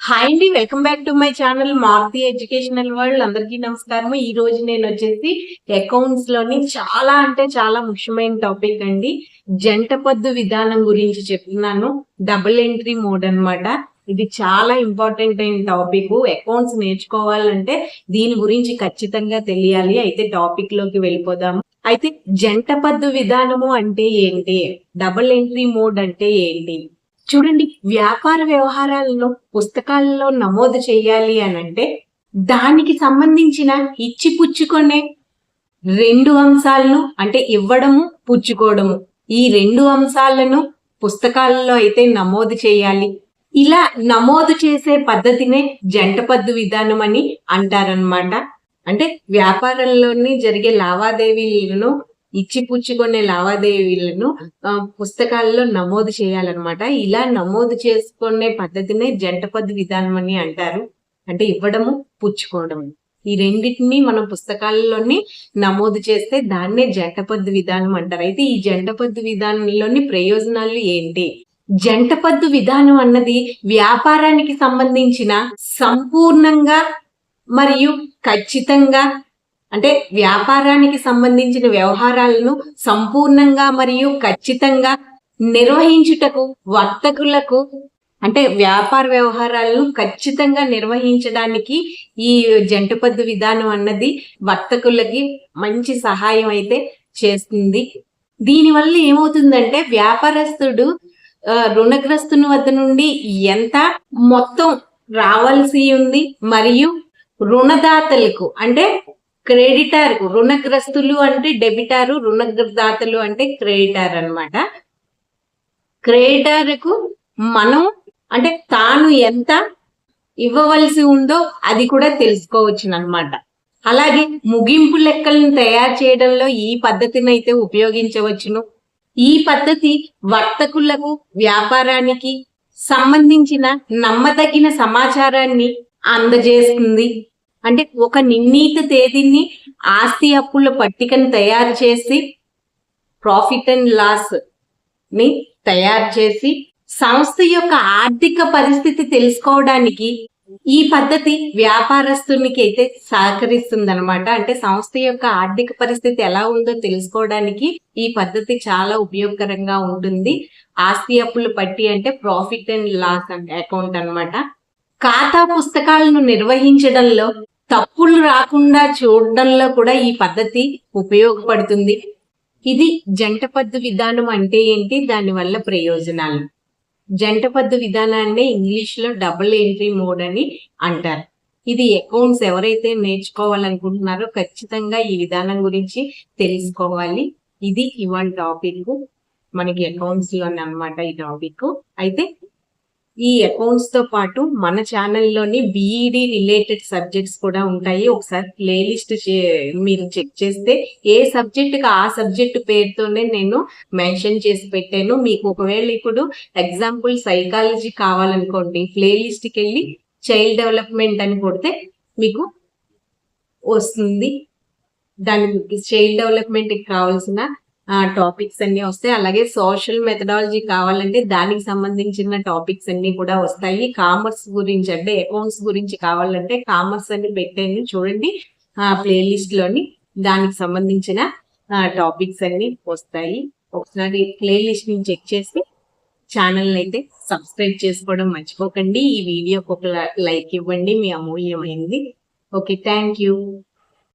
Hi అండి, welcome back to my channel Maruthi educational world. అందరికీ నమస్కారం. ఈ రోజు నేను వచ్చేసి అకౌంట్స్ లోని చాలా అంటే చాలా ముఖ్యమైన టాపిక్ అండి, జంట పద్దు విధానం గురించి చెప్తున్నాను. డబుల్ ఎంట్రీ మోడ్ అన్నమాట. ఇది చాలా ఇంపార్టెంట్ అయిన టాపిక్. అకౌంట్స్ నేర్చుకోవాలంటే దీని గురించి ఖచ్చితంగా తెలియాలి. అయితే టాపిక్ లోకి వెళ్ళిపోదాము. అయితే జంట పద్దు విధానము అంటే ఏంటి, డబుల్ ఎంట్రీ మోడ్ అంటే ఏంటి? చూడండి, వ్యాపార వ్యవహారాలను పుస్తకాలలో నమోదు చేయాలి అని అంటే దానికి సంబంధించిన ఇచ్చి పుచ్చుకునే రెండు అంశాలను, అంటే ఇవ్వడము పుచ్చుకోవడము, ఈ రెండు అంశాలను పుస్తకాలలో అయితే నమోదు చేయాలి. ఇలా నమోదు చేసే పద్ధతినే జంట పద్దు విధానం అని అంటారనమాట. అంటే వ్యాపారంలోని జరిగే లావాదేవీలను, ఇచ్చి పుచ్చుకునే లావాదేవీలను పుస్తకాల్లో నమోదు చేయాలన్నమాట. ఇలా నమోదు చేసుకునే పద్ధతినే జంట పద్దు విధానం అని అంటారు. అంటే ఇవ్వడము పుచ్చుకోవడము, ఈ రెండింటిని మనం పుస్తకాల్లోని నమోదు చేస్తే దాన్నే జంట పద్దు విధానం అంటారు. అయితే ఈ జంట పద్దు విధానంలోని ప్రయోజనాలు ఏంటి? జంట పద్దు విధానం అన్నది వ్యాపారానికి సంబంధించిన సంపూర్ణంగా మరియు ఖచ్చితంగా, అంటే వ్యాపారానికి సంబంధించిన వ్యవహారాలను సంపూర్ణంగా మరియు ఖచ్చితంగా నిర్వహించుటకు వర్తకులకు, అంటే వ్యాపార వ్యవహారాలను ఖచ్చితంగా నిర్వహించడానికి ఈ జంట పద్దు విధానం అన్నది వర్తకులకి మంచి సహాయం అయితే చేస్తుంది. దీనివల్ల ఏమవుతుందంటే వ్యాపారస్తుడు రుణగ్రస్తుని వద్ద నుండి ఎంత మొత్తం రావాల్సి ఉంది మరియు రుణదాతలకు, అంటే క్రెడిటార్, రుణగ్రస్తులు అంటే డెబిటారు, రుణదాతలు అంటే క్రెడిటార్ అన్నమాట. క్రెడిటార్కు మనం అంటే తాను ఎంత ఇవ్వవలసి ఉందో అది కూడా తెలుసుకోవచ్చు అన్నమాట. అలాగే ముగింపు లెక్కలను తయారు చేయడంలో ఈ పద్ధతిని అయితే ఉపయోగించవచ్చును. ఈ పద్ధతి వర్తకులకు వ్యాపారానికి సంబంధించిన నమ్మదగిన సమాచారాన్ని అందజేస్తుంది. అంటే ఒక నిర్ణీత తేదీని ఆస్తి అప్పుల పట్టికను తయారు చేసి, ప్రాఫిట్ అండ్ లాస్ ని తయారు చేసి సంస్థ యొక్క ఆర్థిక పరిస్థితి తెలుసుకోవడానికి ఈ పద్ధతి వ్యాపారస్తునికి అయితే సహకరిస్తుంది అనమాట. అంటే సంస్థ యొక్క ఆర్థిక పరిస్థితి ఎలా ఉందో తెలుసుకోవడానికి ఈ పద్ధతి చాలా ఉపయోగకరంగా ఉంటుంది. ఆస్తి అప్పుల పట్టి అంటే ప్రాఫిట్ అండ్ లాస్ అకౌంట్ అనమాట. ఖాతా పుస్తకాలను నిర్వహించడంలో తప్పులు రాకుండా చూడడంలో కూడా ఈ పద్ధతి ఉపయోగపడుతుంది. ఇది జంట పద్దు విధానం అంటే ఏంటి, దానివల్ల ప్రయోజనాలు. జంట పద్దు విధానాన్ని ఇంగ్లీష్ లో డబుల్ ఎంట్రీ మోడ్ అని అంటారు. ఇది అకౌంట్స్ ఎవరైతే నేర్చుకోవాలనుకుంటున్నారో ఖచ్చితంగా ఈ విధానం గురించి తెలుసుకోవాలి. ఇది ఇవాళ టాపిక్, మనకి అకౌంట్స్ లోనే అన్నమాట ఈ టాపిక్. అయితే ఈ అకౌంట్స్ తో పాటు మన ఛానల్లోని బిఈడి రిలేటెడ్ సబ్జెక్ట్స్ కూడా ఉంటాయి. ఒకసారి ప్లేలిస్ట్ మీరు చెక్ చేస్తే ఏ సబ్జెక్టుకి ఆ సబ్జెక్ట్ పేరుతోనే నేను మెన్షన్ చేసి పెట్టాను. మీకు ఒకవేళ ఇప్పుడు ఎగ్జాంపుల్ సైకాలజీ కావాలనుకోండి, ప్లేలిస్ట్కి వెళ్ళి చైల్డ్ డెవలప్మెంట్ అని కొడితే మీకు వస్తుంది. దానికి చైల్డ్ డెవలప్మెంట్కి కావాల్సిన టాపిక్స్ అన్ని వస్తాయి. అలాగే సోషల్ మెథడాలజీ కావాలంటే దానికి సంబంధించిన టాపిక్స్ అన్ని కూడా వస్తాయి. కామర్స్ గురించి అంటే అకౌంట్స్ గురించి కావాలంటే కామర్స్ అని పెట్టాను చూడండి, ప్లేలిస్ట్ లోని దానికి సంబంధించిన టాపిక్స్ అన్ని వస్తాయి. ఒకసారి ప్లేలిస్ట్ ని చెక్ చేసి ఛానల్ అయితే సబ్స్క్రైబ్ చేసుకోవడం మర్చిపోకండి. ఈ వీడియోకి ఒక లైక్ ఇవ్వండి, మీ అమూల్యమైంది. Okay, thank you.